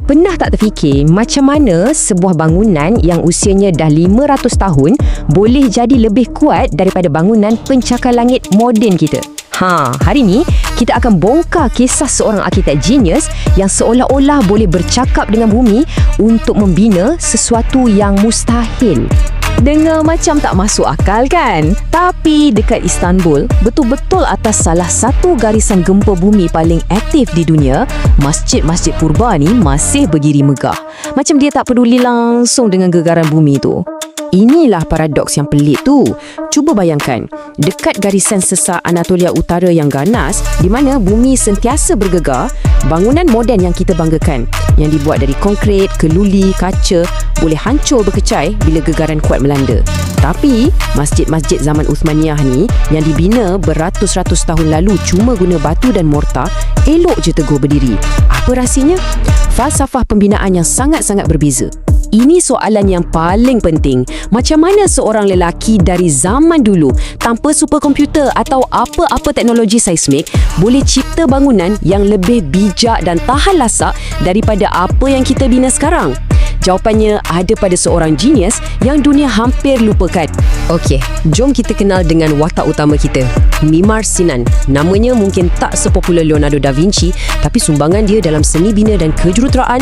Pernah tak terfikir macam mana sebuah bangunan yang usianya dah 500 tahun boleh jadi lebih kuat daripada bangunan pencakar langit moden kita? Hari ni kita akan bongkar kisah seorang arkitek genius yang seolah-olah boleh bercakap dengan bumi untuk membina sesuatu yang mustahil. Dengar macam tak masuk akal kan? Tapi dekat Istanbul, betul-betul atas salah satu garisan gempa bumi paling aktif di dunia, masjid-masjid purba ni masih berdiri megah. Macam dia tak peduli langsung dengan gegaran bumi tu. Inilah paradoks yang pelik tu. Cuba bayangkan, dekat garisan sesar Anatolia Utara yang ganas, di mana bumi sentiasa bergegar, bangunan moden yang kita banggakan, yang dibuat dari konkrit, keluli, kaca, boleh hancur berkecai bila gegaran kuat melanda. Tapi, masjid-masjid zaman Uthmaniyah ni, yang dibina beratus-ratus tahun lalu cuma guna batu dan mortar, elok je teguh berdiri. Apa rahsianya? Falsafah pembinaan yang sangat-sangat berbeza. Ini soalan yang paling penting. Macam mana seorang lelaki dari zaman dulu tanpa superkomputer atau apa-apa teknologi seismik boleh cipta bangunan yang lebih bijak dan tahan lasak daripada apa yang kita bina sekarang? Jawapannya ada pada seorang genius yang dunia hampir lupakan. Okey, jom kita kenal dengan watak utama kita, Mimar Sinan. Namanya mungkin tak sepopular Leonardo da Vinci, tapi sumbangan dia dalam seni bina dan kejuruteraan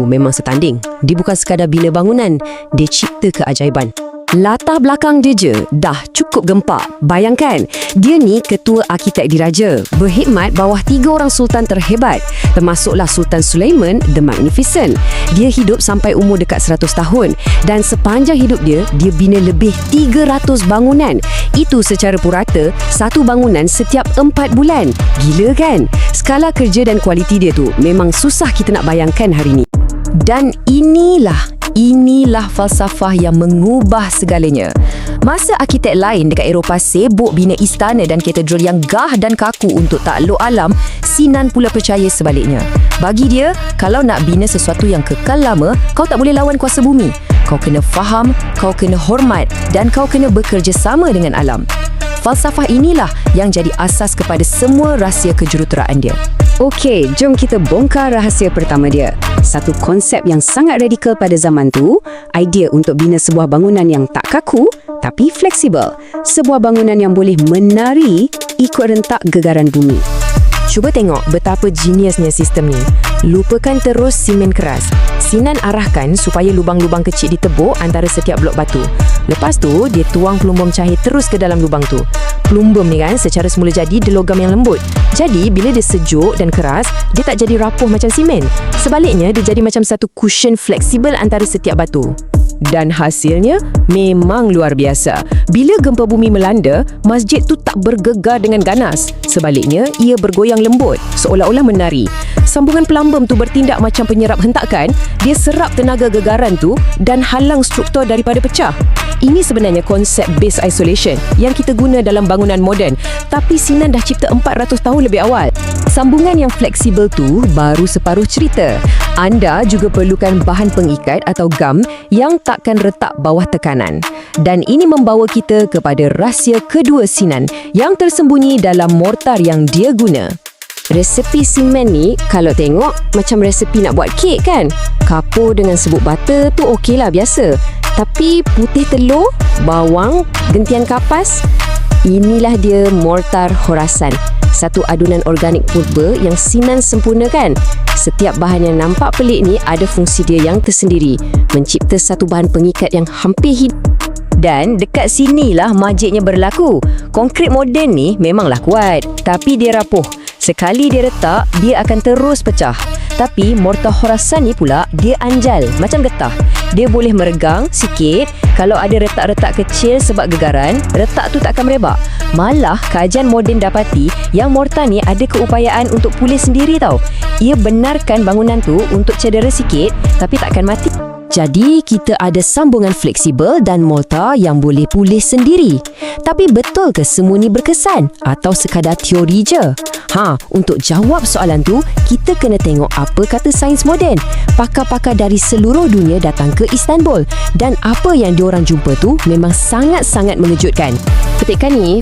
memang setanding. Dia bukan sekadar bina bangunan, dia cipta keajaiban. Latar belakang dia je dah cukup gempak. Bayangkan, dia ni ketua arkitek diraja, berkhidmat bawah 3 orang sultan terhebat, termasuklah Sultan Sulaiman the Magnificent. Dia hidup sampai umur dekat 100 tahun dan sepanjang hidup dia bina lebih 300 bangunan. Itu secara purata, satu bangunan setiap 4 bulan. Gila kan? Skala kerja dan kualiti dia tu memang susah kita nak bayangkan hari ni. Dan inilah falsafah yang mengubah segalanya. Masa arkitek lain dekat Eropah sibuk bina istana dan katedral yang gah dan kaku untuk takluk alam, Sinan pula percaya sebaliknya. Bagi dia, kalau nak bina sesuatu yang kekal lama, kau tak boleh lawan kuasa bumi. Kau kena faham, kau kena hormat dan kau kena bekerjasama dengan alam. Falsafah inilah yang jadi asas kepada semua rahsia kejuruteraan dia. Okey, jom kita bongkar rahsia pertama dia. Satu konsep yang sangat radikal pada zaman tu, idea untuk bina sebuah bangunan yang tak kaku tapi fleksibel. Sebuah bangunan yang boleh menari ikut rentak gegaran bumi. Cuba tengok betapa geniusnya sistem ni. Lupakan terus simen keras. Sinan arahkan supaya lubang-lubang kecil ditebuk antara setiap blok batu. Lepas tu, dia tuang pelumbum cahaya terus ke dalam lubang tu. Pelumbum ni kan secara semula jadi dia logam yang lembut. Jadi, bila dia sejuk dan keras, dia tak jadi rapuh macam simen. Sebaliknya, dia jadi macam satu cushion fleksibel antara setiap batu. Dan hasilnya memang luar biasa. Bila gempa bumi melanda, masjid tu tak bergegar dengan ganas. Sebaliknya, ia bergoyang lembut, seolah-olah menari. Sambungan plumbum tu bertindak macam penyerap hentakan. Dia serap tenaga gegaran tu dan halang struktur daripada pecah. Ini sebenarnya konsep base isolation yang kita guna dalam bangunan moden, tapi Sinan dah cipta 400 tahun lebih awal. Sambungan yang fleksibel tu baru separuh cerita. Anda juga perlukan bahan pengikat atau gam yang takkan retak bawah tekanan. Dan ini membawa kita kepada rahsia kedua Sinan yang tersembunyi dalam mortar yang dia guna. Resepi simen ni kalau tengok macam resepi nak buat kek kan? Kapur dengan serbuk butter tu okeylah biasa. Tapi putih telur, bawang, gentian kapas, inilah dia mortar Khorasan. Satu adunan organik purba yang Sinan sempurnakan. Setiap bahan yang nampak pelik ni ada fungsi dia yang tersendiri, mencipta satu bahan pengikat yang hampir hidup. Dan dekat sinilah magicnya berlaku. Konkrit moden ni memanglah kuat, tapi dia rapuh. Sekali dia retak, dia akan terus pecah. Tapi mortar Khorasan ni pula, dia anjal, macam getah. Dia boleh meregang sikit. Kalau ada retak-retak kecil sebab gegaran, retak tu tak akan merebak. Malah, kajian moden dapati yang mortar ni ada keupayaan untuk pulih sendiri tau. Ia benarkan bangunan tu untuk cedera sikit, tapi takkan mati. Jadi kita ada sambungan fleksibel dan molta yang boleh pulih sendiri. Tapi betul ke semua ni berkesan atau sekadar teori je? Untuk jawab soalan tu, kita kena tengok apa kata sains moden. Pakar-pakar dari seluruh dunia datang ke Istanbul dan apa yang diorang jumpa tu memang sangat-sangat mengejutkan. Petikan ni,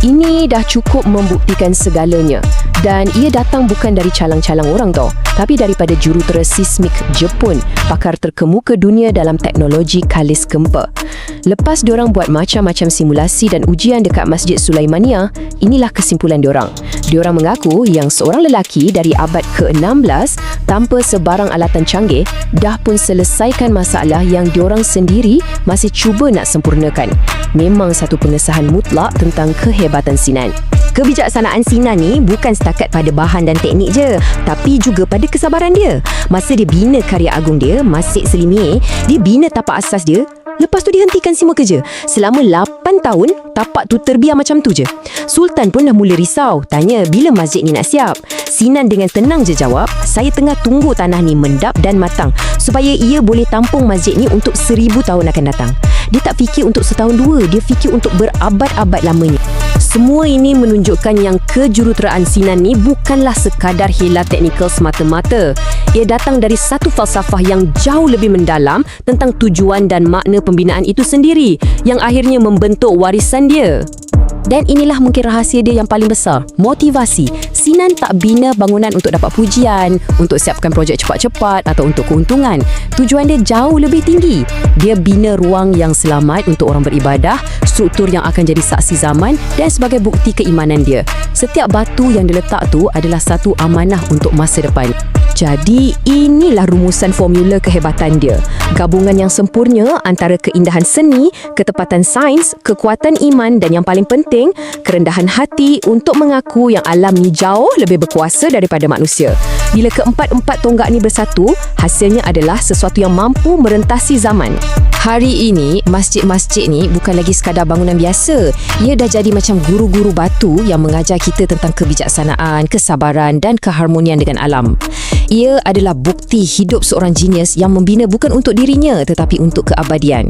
ini dah cukup membuktikan segalanya. Dan ia datang bukan dari calang-calang orang tau, tapi daripada jurutera sismik Jepun, pakar terkemuka dunia dalam teknologi kalis gempa. Lepas diorang buat macam-macam simulasi dan ujian dekat Masjid Sulaimaniyah, inilah kesimpulan diorang. Diorang mengaku yang seorang lelaki dari abad ke-16 tanpa sebarang alatan canggih dah pun selesaikan masalah yang diorang sendiri masih cuba nak sempurnakan. Memang satu pengesahan mutlak tentang kehebatan Sinan. Kebijaksanaan Sinan ni bukan setakat pada bahan dan teknik je, tapi juga pada kesabaran dia. Masa dia bina karya agung dia, Masjid Selimiye, dia bina tapak asas dia. Lepas tu dihentikan semua kerja. Selama 8 tahun, tapak tu terbiar macam tu je. Sultan pun dah mula risau, tanya bila masjid ni nak siap. Sinan dengan tenang je jawab, saya tengah tunggu tanah ni mendap dan matang supaya ia boleh tampung masjid ni untuk 1000 tahun akan datang. Dia tak fikir untuk setahun dua, dia fikir untuk berabad-abad lamanya. Semua ini menunjukkan yang kejuruteraan Sinan ni bukanlah sekadar hila teknikal semata-mata. Ia datang dari satu falsafah yang jauh lebih mendalam tentang tujuan dan makna pembinaan itu sendiri, yang akhirnya membentuk warisan dia. Dan inilah mungkin rahasia dia yang paling besar, motivasi. Sinan tak bina bangunan untuk dapat pujian, untuk siapkan projek cepat-cepat atau untuk keuntungan. Tujuan dia jauh lebih tinggi. Dia bina ruang yang selamat untuk orang beribadah, struktur yang akan jadi saksi zaman dan sebagai bukti keimanan dia. Setiap batu yang diletak tu adalah satu amanah untuk masa depan. Jadi inilah rumusan formula kehebatan dia. Gabungan yang sempurna antara keindahan seni, ketepatan sains, kekuatan iman dan yang paling penting, kerendahan hati untuk mengaku yang alam ni jauh lebih berkuasa daripada manusia. Bila keempat-empat tonggak ni bersatu, hasilnya adalah sesuatu yang mampu merentasi zaman. Hari ini, masjid-masjid ni bukan lagi sekadar bangunan biasa. Ia dah jadi macam guru-guru batu yang mengajar kita tentang kebijaksanaan, kesabaran dan keharmonian dengan alam. Ia adalah bukti hidup seorang genius yang membina bukan untuk dirinya tetapi untuk keabadian.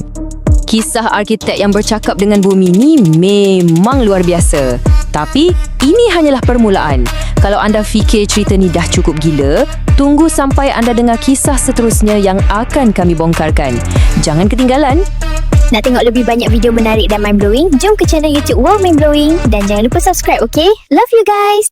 Kisah arkitek yang bercakap dengan bumi ni memang luar biasa. Tapi ini hanyalah permulaan. Kalau anda fikir cerita ni dah cukup gila, tunggu sampai anda dengar kisah seterusnya yang akan kami bongkarkan. Jangan ketinggalan. Nak tengok lebih banyak video menarik dan mind-blowing? Jom ke channel YouTube World Mind Blowing dan jangan lupa subscribe, okay? Love you guys!